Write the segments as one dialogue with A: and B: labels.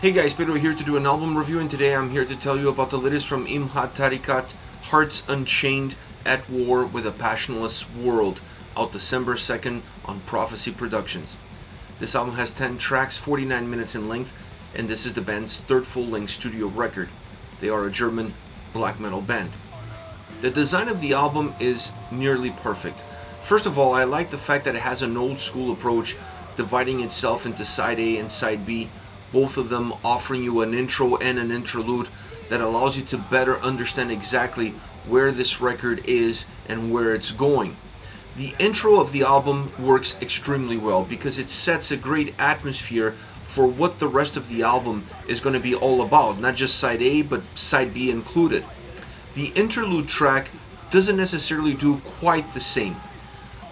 A: Hey guys, Pedro here to do an album review, and today I'm here to tell you about the latest from Imha Tarikat, Hearts Unchained, at War with a Passionless World, out December 2nd on Prophecy Productions. This album has 10 tracks, 49 minutes in length, and this is the band's third full-length studio record. They are a German black metal band. The design of the album is nearly perfect. First of all, I like the fact that it has an old school approach, dividing itself into side A and side B, both of them offering you an intro and an interlude that allows you to better understand exactly where this record is and where it's going. The intro of the album works extremely well because it sets a great atmosphere for what the rest of the album is going to be all about, not just side A but side B included. The interlude track doesn't necessarily do quite the same.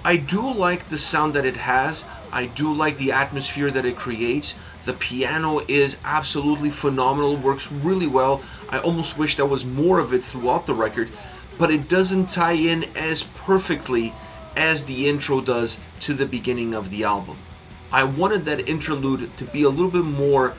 A: I do like the sound that it has. I do like the atmosphere that it creates. The piano is absolutely phenomenal, works really well. I almost wish there was more of it throughout the record, but it doesn't tie in as perfectly as the intro does to the beginning of the album. I wanted that interlude to be a little bit more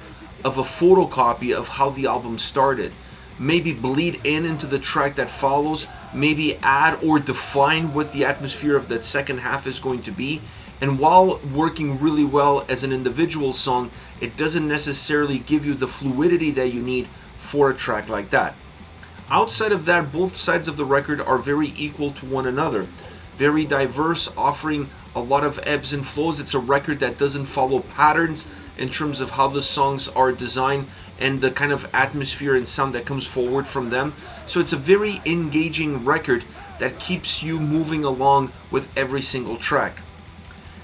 A: of a photocopy of how the album started. Maybe bleed into the track that follows, maybe add or define what the atmosphere of that second half is going to be. And while working really well as an individual song, it doesn't necessarily give you the fluidity that you need for a track like that. Outside of that, both sides of the record are very equal to one another. Very diverse, offering a lot of ebbs and flows. It's a record that doesn't follow patterns in terms of how the songs are designed and the kind of atmosphere and sound that comes forward from them. So it's a very engaging record that keeps you moving along with every single track.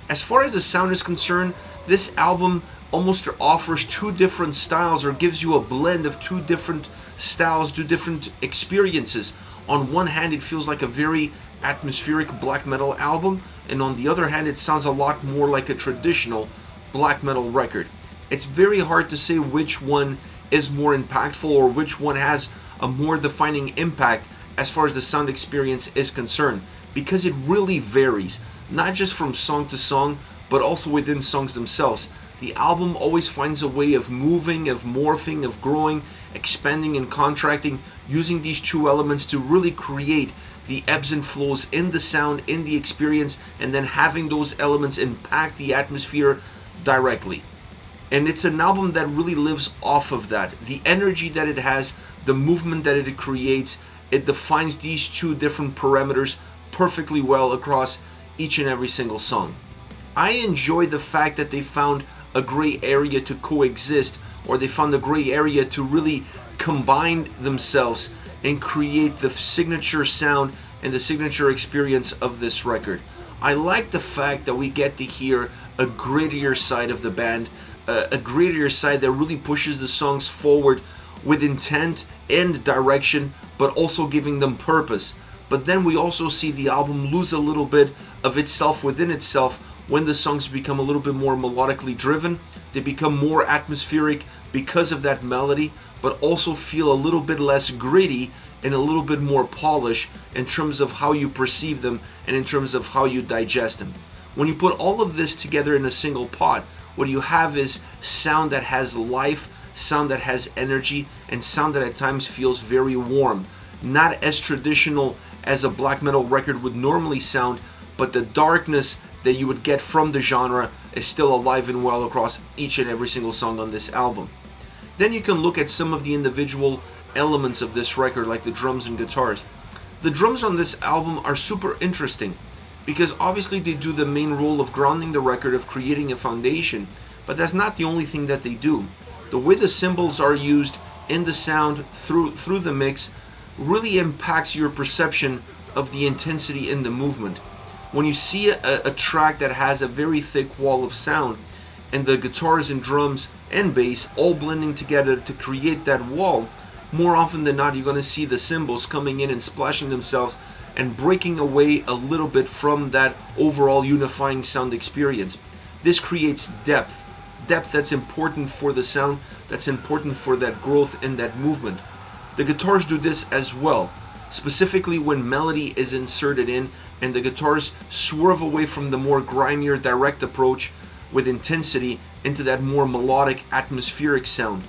A: As far as the sound is concerned, this album almost offers two different styles, or gives you a blend of two different styles, two different experiences. On one hand, it feels like a very atmospheric black metal album, and on the other hand, it sounds a lot more like a traditional black metal record. It's very hard to say which one is more impactful or which one has a more defining impact as far as the sound experience is concerned, because it really varies. Not just from song to song, but also within songs themselves. The album always finds a way of moving, of morphing, of growing, expanding and contracting, using these two elements to really create the ebbs and flows in the sound, in the experience, and then having those elements impact the atmosphere directly. And it's an album that really lives off of that. The energy that it has, the movement that it creates, it defines these two different parameters perfectly well across each and every single song. I enjoy the fact that they found a gray area to coexist, or they found a gray area to really combine themselves and create the signature sound and the signature experience of this record. I like the fact that we get to hear a grittier side of the band, a grittier side that really pushes the songs forward with intent and direction, but also giving them purpose. But then we also see the album lose a little bit of itself within itself when the songs become a little bit more melodically driven. They become more atmospheric because of that melody, but also feel a little bit less gritty and a little bit more polished in terms of how you perceive them and in terms of how you digest them. When you put all of this together in a single pot, what you have is sound that has life, sound that has energy, and sound that at times feels very warm. Not as traditional as a black metal record would normally sound, but the darkness that you would get from the genre is still alive and well across each and every single song on this album. Then you can look at some of the individual elements of this record, like the drums and guitars. The drums on this album are super interesting because obviously they do the main role of grounding the record, of creating a foundation, but that's not the only thing that they do. The way the cymbals are used in the sound through the mix really impacts your perception of the intensity in the movement. When you see a track that has a very thick wall of sound, and the guitars and drums and bass all blending together to create that wall, more often than not you're going to see the cymbals coming in and splashing themselves and breaking away a little bit from that overall unifying sound experience. This creates depth that's important for the sound, that's important for that growth and that movement. The guitars do this as well, specifically when melody is inserted in and the guitars swerve away from the more grimier direct approach with intensity into that more melodic atmospheric sound.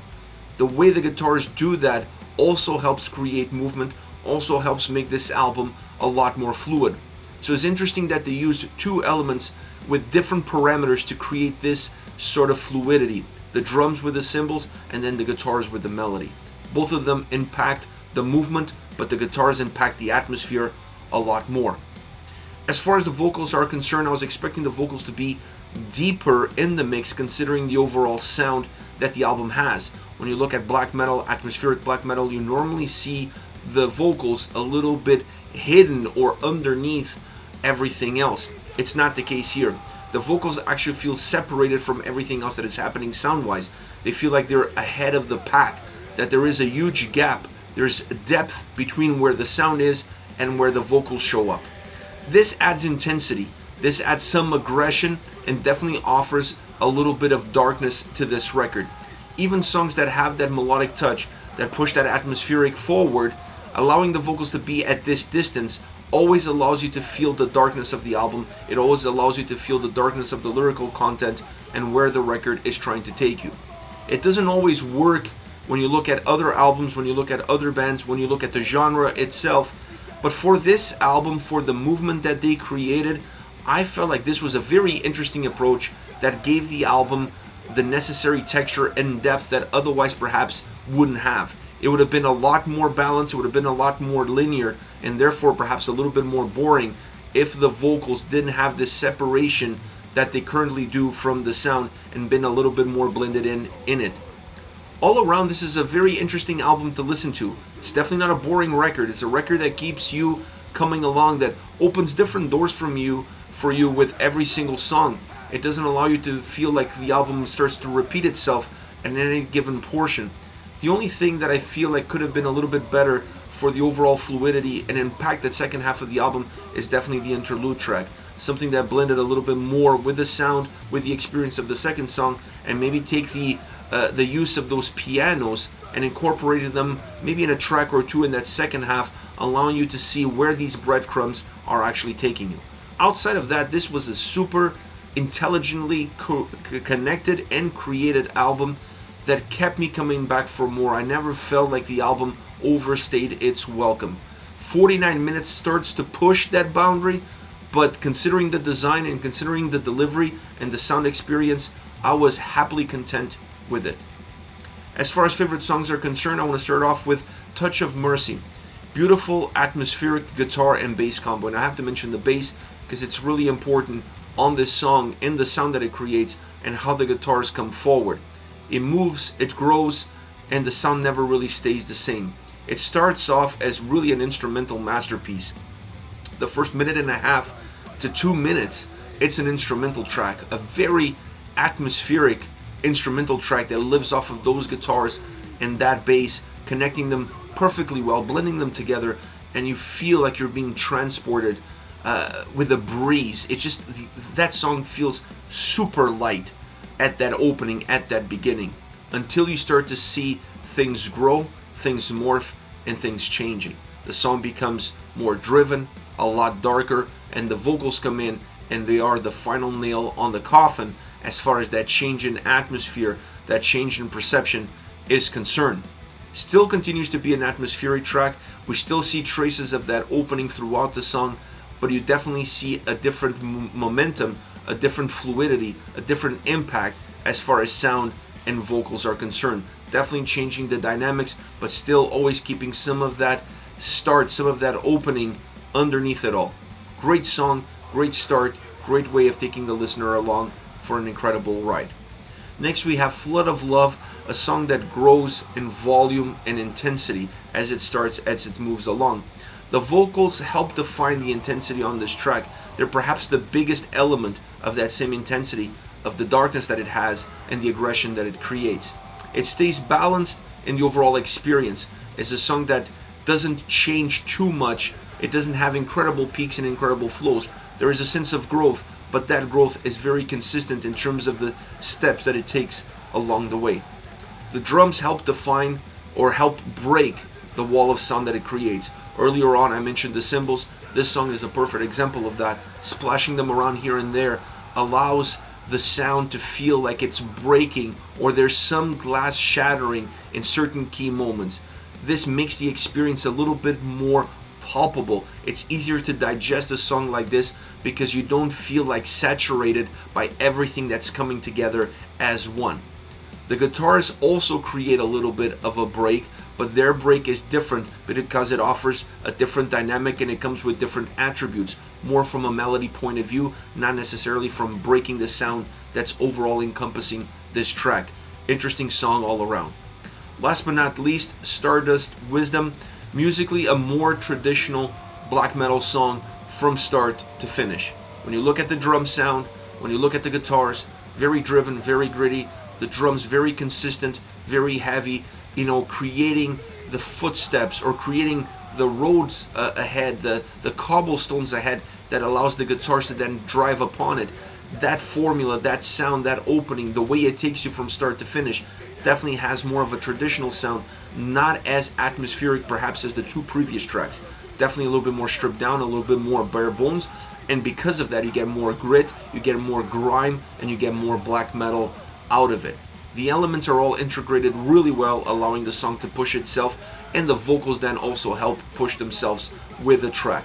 A: The way the guitars do that also helps create movement, also helps make this album a lot more fluid. So it's interesting that they used two elements with different parameters to create this sort of fluidity. The drums with the cymbals and then the guitars with the melody. Both of them impact the movement, but the guitars impact the atmosphere a lot more. As far as the vocals are concerned, I was expecting the vocals to be deeper in the mix considering the overall sound that the album has. When you look at black metal, atmospheric black metal, you normally see the vocals a little bit hidden or underneath everything else. It's not the case here. The vocals actually feel separated from everything else that is happening sound-wise. They feel like they're ahead of the pack, that there is a huge gap. There's depth between where the sound is and where the vocals show up. This adds intensity. This adds some aggression and definitely offers a little bit of darkness to this record. Even songs that have that melodic touch, that push that atmospheric forward, allowing the vocals to be at this distance always allows you to feel the darkness of the album. It always allows you to feel the darkness of the lyrical content and where the record is trying to take you. It doesn't always work when you look at other albums, when you look at other bands, when you look at the genre itself. But for this album, for the movement that they created, I felt like this was a very interesting approach that gave the album the necessary texture and depth that otherwise perhaps wouldn't have. It would have been a lot more balanced, it would have been a lot more linear, and therefore perhaps a little bit more boring if the vocals didn't have this separation that they currently do from the sound and been a little bit more blended in it. All around, this is a very interesting album to listen to. It's definitely not a boring record. It's a record that keeps you coming along, that opens different doors for you with every single song. It doesn't allow you to feel like the album starts to repeat itself in any given portion. The only thing that I feel like could have been a little bit better for the overall fluidity and impact that second half of the album is definitely the interlude track. Something that blended a little bit more with the sound, with the experience of the second song, and maybe take the use of those pianos and incorporated them maybe in a track or two in that second half, allowing you to see where these breadcrumbs are actually taking you. Outside of that, this was a super intelligently connected and created album that kept me coming back for more. I never felt like the album overstayed its welcome. 49 minutes starts to push that boundary, but considering the design and considering the delivery and the sound experience, I was happily content with it. As far as favorite songs are concerned, I want to start off with Touch of Mercy. Beautiful atmospheric guitar and bass combo, and I have to mention the bass because it's really important on this song, in the sound that it creates and how the guitars come forward. It moves, it grows, and the sound never really stays the same. It starts off as really an instrumental masterpiece. The first minute and a half to 2 minutes, it's an instrumental track, a very atmospheric instrumental track that lives off of those guitars and that bass, connecting them perfectly well, blending them together, and you feel like you're being transported with a breeze. It just, that song feels super light at that opening, at that beginning, until you start to see things grow, things morph, and things changing. The song becomes more driven, a lot darker, and the vocals come in and they are the final nail on the coffin as far as that change in atmosphere, that change in perception is concerned. Still continues to be an atmospheric track. We still see traces of that opening throughout the song, but you definitely see a different momentum, a different fluidity, a different impact as far as sound and vocals are concerned. Definitely changing the dynamics, but still always keeping some of that start, some of that opening underneath it all. Great song, great start, great way of taking the listener along for an incredible ride. Next we have Flood of Love, a song that grows in volume and intensity as it starts, as it moves along. The vocals help define the intensity on this track. They're perhaps the biggest element of that same intensity, of the darkness that it has and the aggression that it creates. It stays balanced in the overall experience. It's a song that doesn't change too much. It doesn't have incredible peaks and incredible flows. There is a sense of growth, but that growth is very consistent in terms of the steps that it takes along the way. The drums help define or help break the wall of sound that it creates. Earlier on I mentioned the cymbals. This song is a perfect example of that. Splashing them around here and there allows the sound to feel like it's breaking or there's some glass shattering in certain key moments. This makes the experience a little bit more palpable. It's easier to digest a song like this because you don't feel like saturated by everything that's coming together as one. The guitars also create a little bit of a break, but their break is different because it offers a different dynamic and it comes with different attributes, more from a melody point of view, not necessarily from breaking the sound that's overall encompassing this track. Interesting song all around. Last but not least, Stardust Wisdom. Musically, a more traditional black metal song from start to finish. When you look at the drum sound, when you look at the guitars, very driven, very gritty. The drums very consistent, very heavy, creating the footsteps or creating the roads ahead, the cobblestones ahead that allows the guitars to then drive upon it. That formula, that sound, that opening, the way it takes you from start to finish definitely has more of a traditional sound, not as atmospheric perhaps as the two previous tracks. Definitely a little bit more stripped down, a little bit more bare bones, and because of that you get more grit, you get more grime, and you get more black metal out of it. The elements are all integrated really well, allowing the song to push itself, and the vocals then also help push themselves with the track.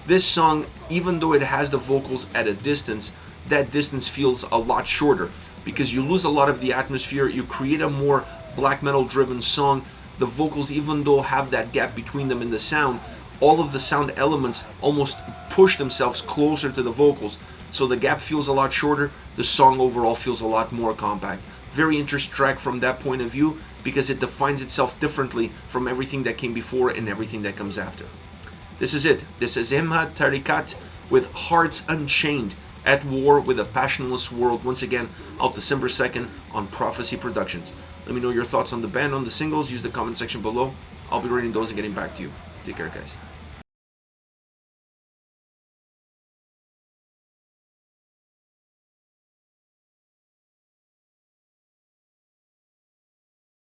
A: This song, even though it has the vocals at a distance, that distance feels a lot shorter because you lose a lot of the atmosphere, you create a more black metal driven song. The vocals, even though have that gap between them in the sound, all of the sound elements almost push themselves closer to the vocals. So the gap feels a lot shorter, the song overall feels a lot more compact. Very interesting track from that point of view because it defines itself differently from everything that came before and everything that comes after. This is it. This is Imha Tarikat with Hearts Unchained, at war with a passionless world. Once again, out December 2nd on Prophecy Productions. Let me know your thoughts on the band, on the singles. Use the comment section below. I'll be reading those and getting back to you. Take care, guys.